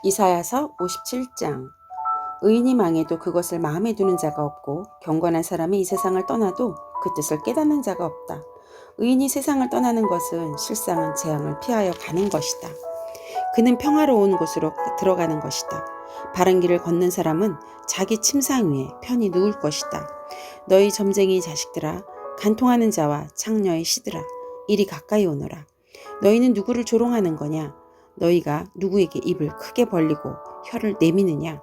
이사야서 57장. 의인이 망해도 그것을 마음에 두는 자가 없고 경건한 사람이 이 세상을 떠나도 그 뜻을 깨닫는 자가 없다. 의인이 세상을 떠나는 것은 실상은 재앙을 피하여 가는 것이다. 그는 평화로운 곳으로 들어가는 것이다. 바른 길을 걷는 사람은 자기 침상 위에 편히 누울 것이다. 너희 점쟁이 자식들아, 간통하는 자와 창녀의 시들아, 이리 가까이 오너라. 너희는 누구를 조롱하는 거냐? 너희가 누구에게 입을 크게 벌리고 혀를 내미느냐?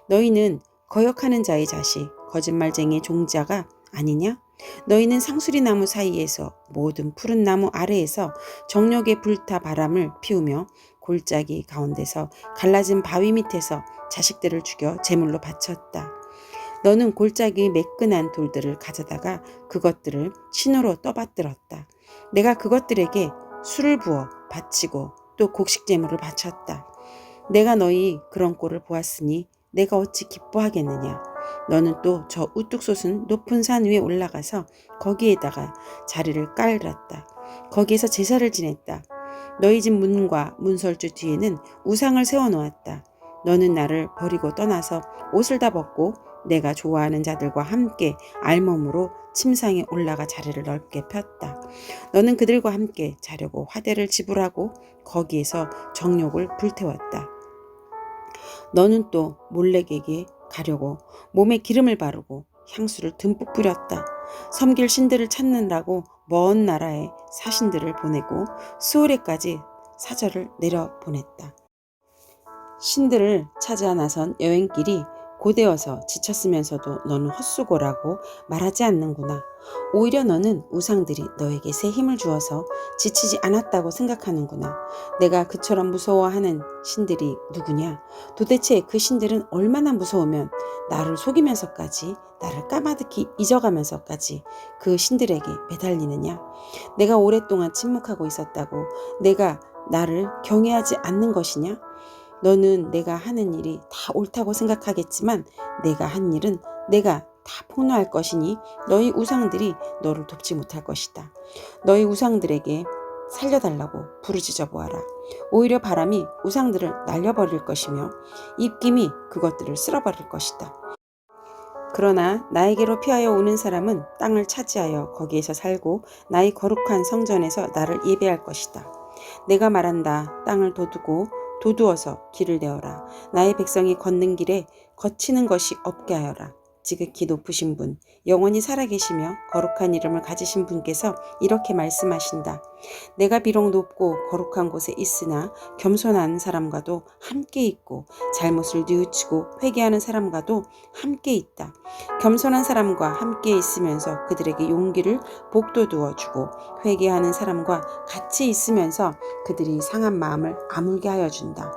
너희는 거역하는 자의 자식, 거짓말쟁이의 종자가 아니냐? 너희는 상수리 나무 사이에서 모든 푸른 나무 아래에서 정욕의 불타 바람을 피우며 골짜기 가운데서 갈라진 바위 밑에서 자식들을 죽여 제물로 바쳤다. 너는 골짜기의 매끈한 돌들을 가져다가 그것들을 신으로 떠받들었다. 내가 그것들에게 술을 부어 바치고 또 곡식 제물을 바쳤다. 내가 너희 그런 꼴을 보았으니 내가 어찌 기뻐하겠느냐. 너는 또 저 우뚝 솟은 높은 산 위에 올라가서 거기에다가 자리를 깔았다. 거기에서 제사를 지냈다. 너희 집 문과 문설주 뒤에는 우상을 세워놓았다. 너는 나를 버리고 떠나서 옷을 다 벗고 내가 좋아하는 자들과 함께 알몸으로 침상에 올라가 자리를 넓게 폈다. 너는 그들과 함께 자려고 화대를 지불하고 거기에서 정욕을 불태웠다. 너는 또 몰래에게 가려고 몸에 기름을 바르고 향수를 듬뿍 뿌렸다. 섬길 신들을 찾는다고 먼 나라에 사신들을 보내고 수오레까지 사절을 내려보냈다. 신들을 찾아 나선 여행길이 고되어서 지쳤으면서도 너는 헛수고라고 말하지 않는구나. 오히려 너는 우상들이 너에게 새 힘을 주어서 지치지 않았다고 생각하는구나. 내가 그처럼 무서워하는 신들이 누구냐? 도대체 그 신들은 얼마나 무서우면 나를 속이면서까지, 나를 까마득히 잊어가면서까지 그 신들에게 매달리느냐? 내가 오랫동안 침묵하고 있었다고 내가 나를 경외하지 않는 것이냐? 너는 내가 하는 일이 다 옳다고 생각하겠지만 내가 한 일은 내가 다 폭로할 것이니 너희 우상들이 너를 돕지 못할 것이다. 너희 우상들에게 살려달라고 부르짖어 보아라. 오히려 바람이 우상들을 날려버릴 것이며 입김이 그것들을 쓸어버릴 것이다. 그러나 나에게로 피하여 오는 사람은 땅을 차지하여 거기에서 살고 나의 거룩한 성전에서 나를 예배할 것이다. 내가 말한다. 땅을 도두어서 길을 내어라. 나의 백성이 걷는 길에 거치는 것이 없게 하여라. 지극히 높으신 분, 영원히 살아계시며 거룩한 이름을 가지신 분께서 이렇게 말씀하신다. 내가 비록 높고 거룩한 곳에 있으나 겸손한 사람과도 함께 있고 잘못을 뉘우치고 회개하는 사람과도 함께 있다. 겸손한 사람과 함께 있으면서 그들에게 용기를 복돋워 주고 회개하는 사람과 같이 있으면서 그들이 상한 마음을 아물게 하여 준다.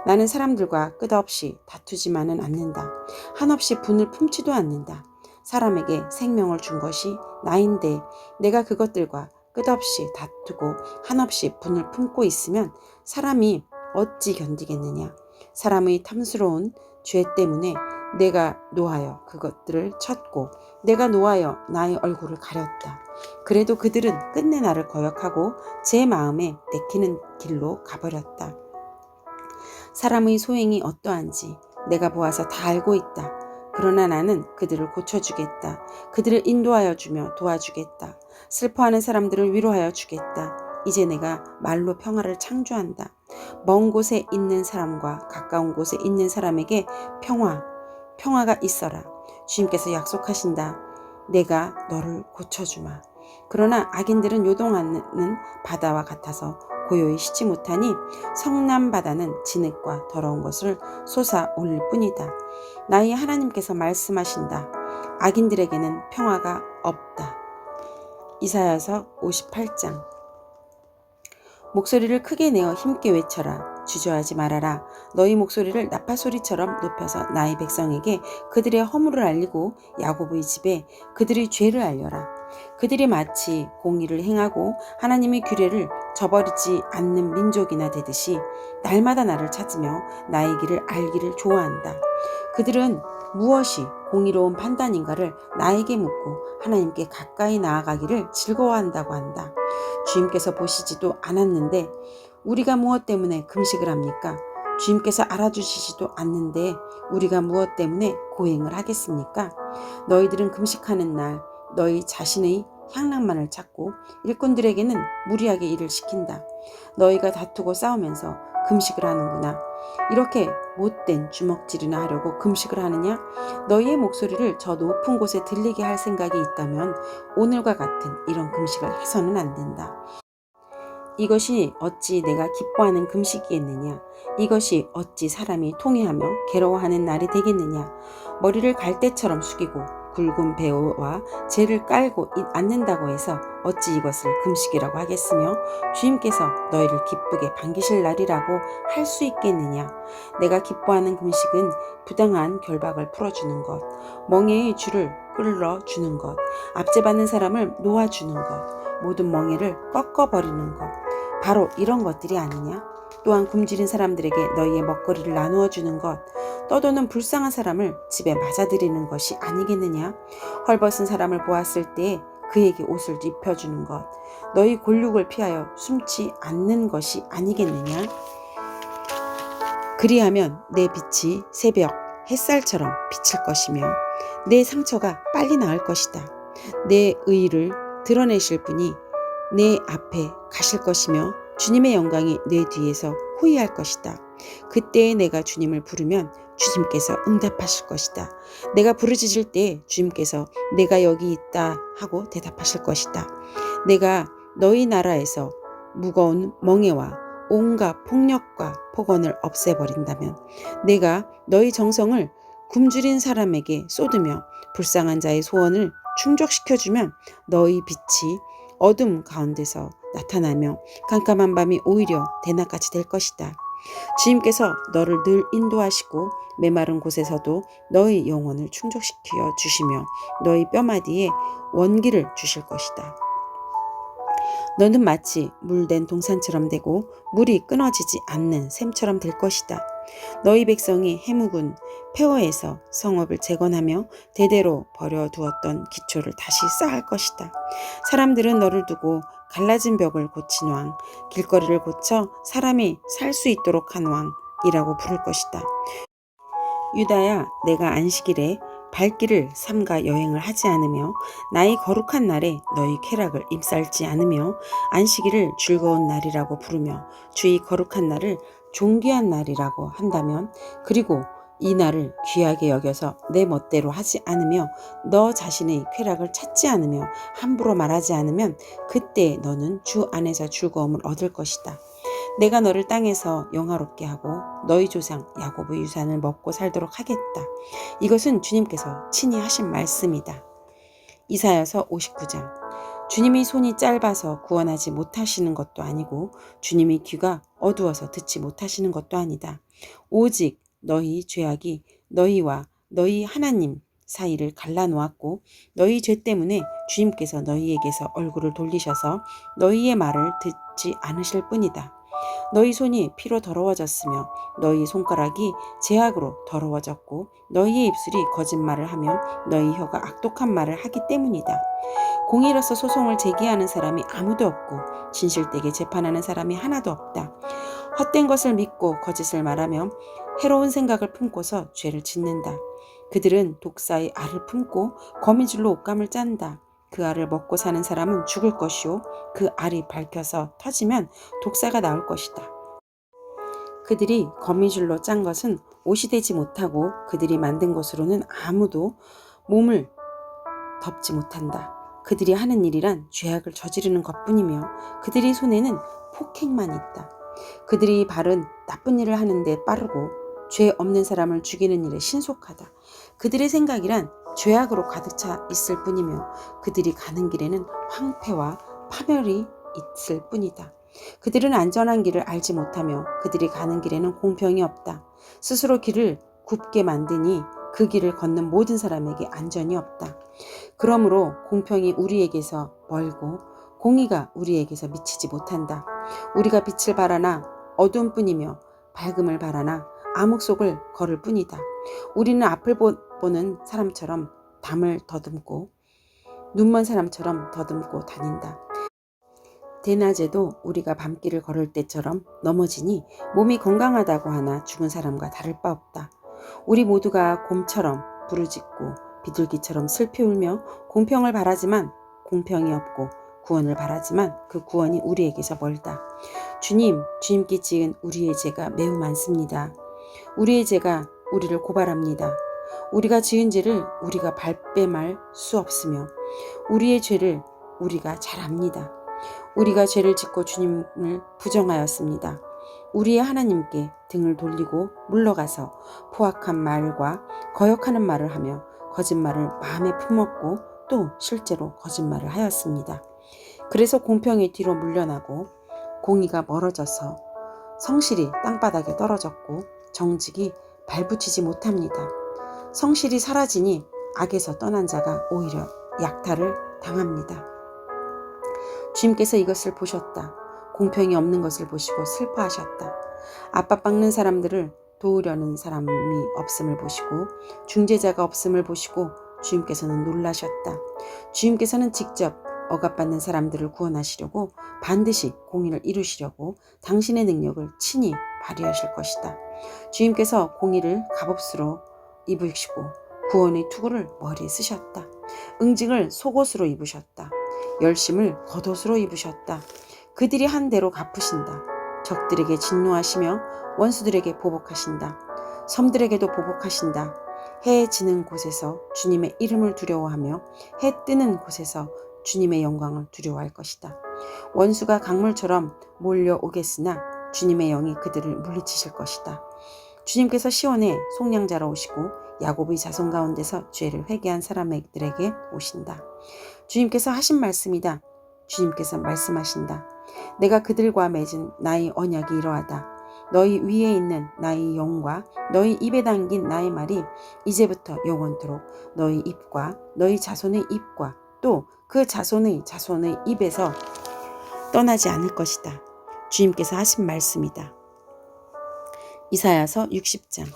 나는 사람들과 끝없이 다투지만은 않는다. 한없이 분을 품지도 않는다. 사람에게 생명을 준 것이 나인데 내가 그것들과 끝없이 다투고 한없이 분을 품고 있으면 사람이 어찌 견디겠느냐. 사람의 탐스러운 죄 때문에 내가 노하여 그것들을 쳤고 내가 노하여 나의 얼굴을 가렸다. 그래도 그들은 끝내 나를 거역하고 제 마음에 내키는 길로 가버렸다. 사람의 소행이 어떠한지 내가 보아서 다 알고 있다. 그러나 나는 그들을 고쳐주겠다. 그들을 인도하여 주며 도와주겠다. 슬퍼하는 사람들을 위로하여 주겠다. 이제 내가 말로 평화를 창조한다. 먼 곳에 있는 사람과 가까운 곳에 있는 사람에게 평화가 있어라. 주님께서 약속하신다. 내가 너를 고쳐주마. 그러나 악인들은 요동하는 바다와 같아서 고요히 쉬지 못하니 성남 바다는 진흙과 더러운 것을 솟아 올릴 뿐이다. 나의 하나님께서 말씀하신다. 악인들에게는 평화가 없다. 이사야서 58장. 목소리를 크게 내어 힘께 외쳐라. 주저하지 말아라. 너희 목소리를 나팔소리처럼 높여서 나의 백성에게 그들의 허물을 알리고 야곱의 집에 그들의 죄를 알려라. 그들이 마치 공의를 행하고 하나님의 규례를 저버리지 않는 민족이나 되듯이 날마다 나를 찾으며 나의 길을 알기를 좋아한다. 그들은 무엇이 공의로운 판단인가를 나에게 묻고 하나님께 가까이 나아가기를 즐거워한다고 한다. 주님께서 보시지도 않았는데 우리가 무엇 때문에 금식을 합니까? 주님께서 알아주시지도 않는데 우리가 무엇 때문에 고행을 하겠습니까? 너희들은 금식하는 날 너희 자신의 향락만을 찾고 일꾼들에게는 무리하게 일을 시킨다. 너희가 다투고 싸우면서 금식을 하는구나. 이렇게 못된 주먹질이나 하려고 금식을 하느냐? 너희의 목소리를 저 높은 곳에 들리게 할 생각이 있다면 오늘과 같은 이런 금식을 해서는 안 된다. 이것이 어찌 내가 기뻐하는 금식이겠느냐? 이것이 어찌 사람이 통회하며 괴로워하는 날이 되겠느냐? 머리를 갈대처럼 숙이고 굵은 배와 재를 깔고 앉는다고 해서 어찌 이것을 금식이라고 하겠으며 주님께서 너희를 기쁘게 반기실 날이라고 할 수 있겠느냐? 내가 기뻐하는 금식은 부당한 결박을 풀어주는 것, 멍에의 줄을 끌어주는 것, 압제받는 사람을 놓아주는 것, 모든 멍에를 꺾어버리는 것, 바로 이런 것들이 아니냐? 또한 굶주린 사람들에게 너희의 먹거리를 나누어 주는 것, 떠도는 불쌍한 사람을 집에 맞아들이는 것이 아니겠느냐? 헐벗은 사람을 보았을 때 그에게 옷을 입혀주는 것, 너희 골육을 피하여 숨지 않는 것이 아니겠느냐? 그리하면 내 빛이 새벽 햇살처럼 비칠 것이며 내 상처가 빨리 나을 것이다. 내 의를 드러내실 분이 내 앞에 가실 것이며 주님의 영광이 내 뒤에서 호위할 것이다. 그때 내가 주님을 부르면 주님께서 응답하실 것이다. 내가 부르짖을 때 주님께서 내가 여기 있다 하고 대답하실 것이다. 내가 너희 나라에서 무거운 멍에와 온갖 폭력과 폭언을 없애버린다면 내가 너희 정성을 굶주린 사람에게 쏟으며 불쌍한 자의 소원을 충족시켜주면 너희 빛이 어둠 가운데서 나타나며 깜깜한 밤이 오히려 대낮같이 될 것이다. 주님께서 너를 늘 인도하시고 메마른 곳에서도 너희 영혼을 충족시켜 주시며 너희 뼈마디에 원기를 주실 것이다. 너는 마치 물된 동산처럼 되고 물이 끊어지지 않는 샘처럼 될 것이다. 너희 백성이 해묵은 폐허에서 성읍을 재건하며 대대로 버려두었던 기초를 다시 쌓을 것이다. 사람들은 너를 두고 갈라진 벽을 고친 왕, 길거리를 고쳐 사람이 살 수 있도록 한 왕이라고 부를 것이다. 유다야, 내가 안식일에 발길을 삼가 여행을 하지 않으며 나의 거룩한 날에 너희 쾌락을 입살지 않으며 안식일을 즐거운 날이라고 부르며 주의 거룩한 날을 존귀한 날이라고 한다면, 그리고 이 날을 귀하게 여겨서 내 멋대로 하지 않으며 너 자신의 쾌락을 찾지 않으며 함부로 말하지 않으면 그때 너는 주 안에서 즐거움을 얻을 것이다. 내가 너를 땅에서 영화롭게 하고 너희 조상 야곱의 유산을 먹고 살도록 하겠다. 이것은 주님께서 친히 하신 말씀이다. 이사야서 59장. 주님이 손이 짧아서 구원하지 못하시는 것도 아니고 주님이 귀가 어두워서 듣지 못하시는 것도 아니다. 오직 너희 죄악이 너희와 너희 하나님 사이를 갈라놓았고 너희 죄 때문에 주님께서 너희에게서 얼굴을 돌리셔서 너희의 말을 듣지 않으실 뿐이다. 너희 손이 피로 더러워졌으며 너희 손가락이 죄악으로 더러워졌고 너희의 입술이 거짓말을 하며 너희 혀가 악독한 말을 하기 때문이다. 공의로서 소송을 제기하는 사람이 아무도 없고 진실되게 재판하는 사람이 하나도 없다. 헛된 것을 믿고 거짓을 말하며 해로운 생각을 품고서 죄를 짓는다. 그들은 독사의 알을 품고 거미줄로 옷감을 짠다. 그 알을 먹고 사는 사람은 죽을 것이요 그 알이 밝혀서 터지면 독사가 나올 것이다. 그들이 거미줄로 짠 것은 옷이 되지 못하고 그들이 만든 것으로는 아무도 몸을 덮지 못한다. 그들이 하는 일이란 죄악을 저지르는 것뿐이며 그들의 손에는 폭행만 있다. 그들이 발은 나쁜 일을 하는데 빠르고 죄 없는 사람을 죽이는 일에 신속하다. 그들의 생각이란 죄악으로 가득 차 있을 뿐이며 그들이 가는 길에는 황폐와 파멸이 있을 뿐이다. 그들은 안전한 길을 알지 못하며 그들이 가는 길에는 공평이 없다. 스스로 길을 굽게 만드니 그 길을 걷는 모든 사람에게 안전이 없다. 그러므로 공평이 우리에게서 멀고 공의가 우리에게서 미치지 못한다. 우리가 빛을 바라나 어두움뿐이며 밝음을 바라나 암흑 속을 걸을 뿐이다. 우리는 앞을 보는 사람처럼 담을 더듬고 눈먼 사람처럼 더듬고 다닌다. 대낮에도 우리가 밤길을 걸을 때처럼 넘어지니 몸이 건강하다고 하나 죽은 사람과 다를 바 없다. 우리 모두가 곰처럼 부르짖고 비둘기처럼 슬피 울며 공평을 바라지만 공평이 없고 구원을 바라지만 그 구원이 우리에게서 멀다. 주님께 지은 우리의 죄가 매우 많습니다. 우리의 죄가 우리를 고발합니다. 우리가 지은 죄를 우리가 발뺌할 수 없으며 우리의 죄를 우리가 잘 압니다. 우리가 죄를 짓고 주님을 부정하였습니다. 우리의 하나님께 등을 돌리고 물러가서 포악한 말과 거역하는 말을 하며 거짓말을 마음에 품었고 또 실제로 거짓말을 하였습니다. 그래서 공평이 뒤로 물러나고 공의가 멀어져서 성실이 땅바닥에 떨어졌고 정직이 발붙이지 못합니다. 성실이 사라지니 악에서 떠난 자가 오히려 약탈을 당합니다. 주님께서 이것을 보셨다. 공평이 없는 것을 보시고 슬퍼하셨다. 압박받는 사람들을 도우려는 사람이 없음을 보시고 중재자가 없음을 보시고 주님께서는 놀라셨다. 주님께서는 직접 억압받는 사람들을 구원하시려고 반드시 공의를 이루시려고 당신의 능력을 친히 발휘하실 것이다. 주님께서 공의를 갑옷으로 입으시고 구원의 투구를 머리에 쓰셨다. 응징을 속옷으로 입으셨다. 열심을 겉옷으로 입으셨다. 그들이 한 대로 갚으신다. 적들에게 진노하시며 원수들에게 보복하신다. 섬들에게도 보복하신다. 해 지는 곳에서 주님의 이름을 두려워하며 해 뜨는 곳에서 주님의 영광을 두려워할 것이다. 원수가 강물처럼 몰려오겠으나 주님의 영이 그들을 물리치실 것이다. 주님께서 시온에 속량자로 오시고 야곱의 자손 가운데서 죄를 회개한 사람들에게 오신다. 주님께서 하신 말씀이다. 주님께서 말씀하신다. 내가 그들과 맺은 나의 언약이 이러하다. 너희 위에 있는 나의 영과 너희 입에 담긴 나의 말이 이제부터 영원토록 너희 입과 너희 자손의 입과 또 그 자손의 입에서 떠나지 않을 것이다. 주님께서 하신 말씀이다. 이사야서 60장.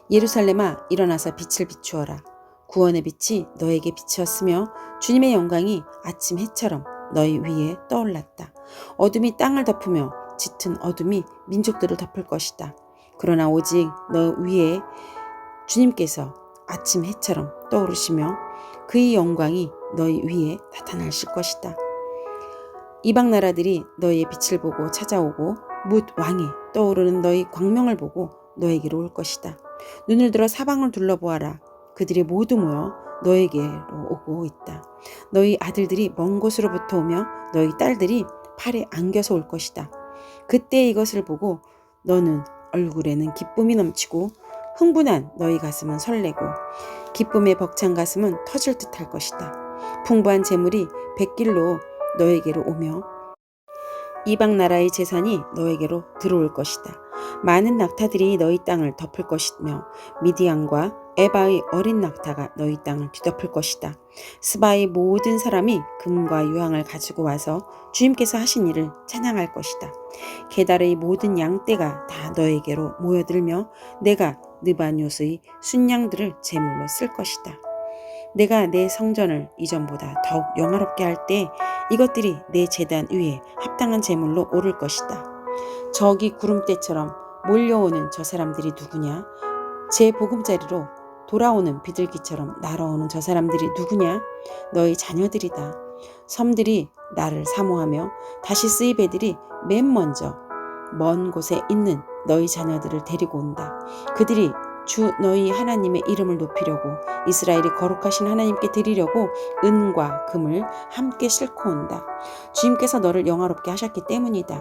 예루살렘아 일어나서 빛을 비추어라. 구원의 빛이 너에게 비추었으며 주님의 영광이 아침 해처럼 너희 위에 떠올랐다. 어둠이 땅을 덮으며 짙은 어둠이 민족들을 덮을 것이다. 그러나 오직 너 위에 주님께서 아침 해처럼 떠오르시며 그의 영광이 너희 위에 나타나실 것이다. 이방 나라들이 너희의 빛을 보고 찾아오고 뭇 왕이 떠오르는 너희 광명을 보고 너에게로 올 것이다. 눈을 들어 사방을 둘러보아라. 그들이 모두 모여 너에게로 오고 있다. 너희 아들들이 먼 곳으로부터 오며 너희 딸들이 팔에 안겨서 올 것이다. 그때 이것을 보고 너는 얼굴에는 기쁨이 넘치고 흥분한 너희 가슴은 설레고 기쁨에 벅찬 가슴은 터질 듯할 것이다. 풍부한 재물이 백길로 너에게로 오며 이방 나라의 재산이 너에게로 들어올 것이다. 많은 낙타들이 너희 땅을 덮을 것이며 미디안과 에바의 어린 낙타가 너희 땅을 뒤덮을 것이다. 스바의 모든 사람이 금과 유황을 가지고 와서 주님께서 하신 일을 찬양할 것이다. 게달의 모든 양떼가 다 너에게로 모여들며 내가 느바뇽의 순양들을 제물로 쓸 것이다. 내가 내 성전을 이전보다 더욱 영화롭게 할 때 이것들이 내 제단 위에 합당한 제물로 오를 것이다. 저기 구름대처럼 몰려오는 저 사람들이 누구냐? 제 보금자리로 돌아오는 비둘기처럼 날아오는 저 사람들이 누구냐? 너희 자녀들이다. 섬들이 나를 사모하며 다시스의 배들이 맨 먼저 먼 곳에 있는 너희 자녀들을 데리고 온다. 그들이 주 너희 하나님의 이름을 높이려고 이스라엘이 거룩하신 하나님께 드리려고 은과 금을 함께 싣고 온다. 주님께서 너를 영화롭게 하셨기 때문이다.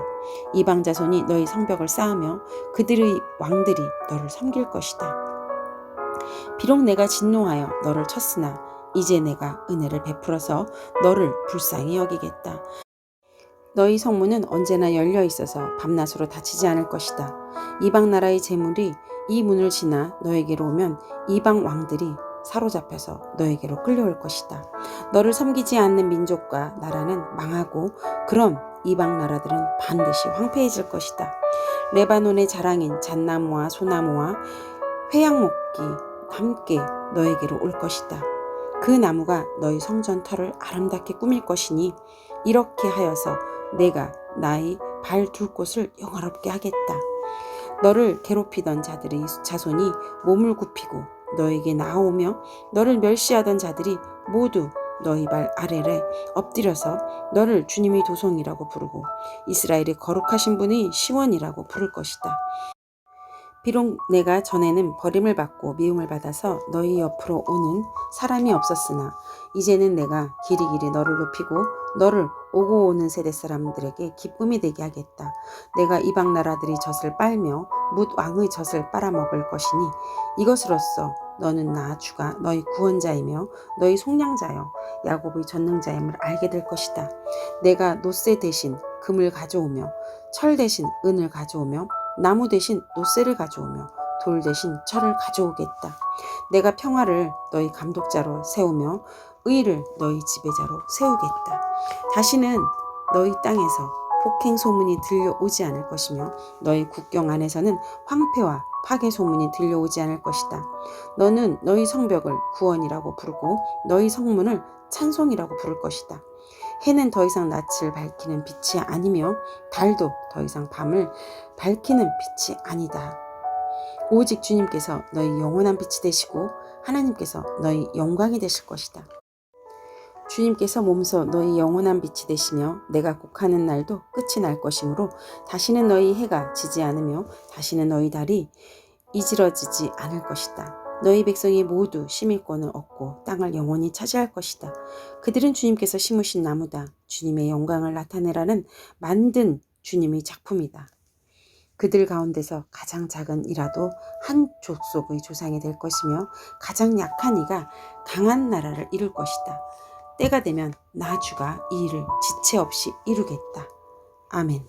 이방 자손이 너희 성벽을 쌓으며 그들의 왕들이 너를 섬길 것이다. 비록 내가 진노하여 너를 쳤으나 이제 내가 은혜를 베풀어서 너를 불쌍히 여기겠다. 너희 성문은 언제나 열려 있어서 밤낮으로 닫히지 않을 것이다. 이방 나라의 재물이 이 문을 지나 너에게로 오면 이방 왕들이 사로잡혀서 너에게로 끌려올 것이다. 너를 섬기지 않는 민족과 나라는 망하고 그런 이방 나라들은 반드시 황폐해질 것이다. 레바논의 자랑인 잣나무와 소나무와 회양목이 함께 너에게로 올 것이다. 그 나무가 너희 성전 터를 아름답게 꾸밀 것이니 이렇게 하여서 내가 나의 발 둘 곳을 영화롭게 하겠다. 너를 괴롭히던 자들의 자손이 몸을 굽히고 너에게 나아오며 너를 멸시하던 자들이 모두 너희 발 아래에 엎드려서 너를 주님의 도성이라고 부르고 이스라엘의 거룩하신 분의 시원이라고 부를 것이다. 비록 내가 전에는 버림을 받고 미움을 받아서 너희 옆으로 오는 사람이 없었으나 이제는 내가 길이길이 너를 높이고 너를 오고 오는 세대 사람들에게 기쁨이 되게 하겠다. 내가 이방 나라들이 젖을 빨며 뭇 왕의 젖을 빨아먹을 것이니 이것으로써 너는 나 주가 너희 구원자이며 너희 속량자여 야곱의 전능자임을 알게 될 것이다. 내가 노새 대신 금을 가져오며 철 대신 은을 가져오며 나무 대신 노새를 가져오며 돌 대신 철을 가져오겠다. 내가 평화를 너희 감독자로 세우며 의를 너희 지배자로 세우겠다. 다시는 너희 땅에서 폭행 소문이 들려오지 않을 것이며 너희 국경 안에서는 황폐와 파괴 소문이 들려오지 않을 것이다. 너는 너희 성벽을 구원이라고 부르고 너희 성문을 찬송이라고 부를 것이다. 해는 더 이상 낯을 밝히는 빛이 아니며 달도 더 이상 밤을 밝히는 빛이 아니다. 오직 주님께서 너희 영원한 빛이 되시고 하나님께서 너희 영광이 되실 것이다. 주님께서 몸소 너희 영원한 빛이 되시며 내가 곡하는 날도 끝이 날 것이므로 다시는 너희 해가 지지 않으며 다시는 너희 달이 이지러지지 않을 것이다. 너희 백성이 모두 시민권을 얻고 땅을 영원히 차지할 것이다. 그들은 주님께서 심으신 나무다. 주님의 영광을 나타내라는 만든 주님의 작품이다. 그들 가운데서 가장 작은 이라도 한 족속의 조상이 될 것이며 가장 약한 이가 강한 나라를 이룰 것이다. 때가 되면 나 주가 이 일을 지체 없이 이루겠다. 아멘.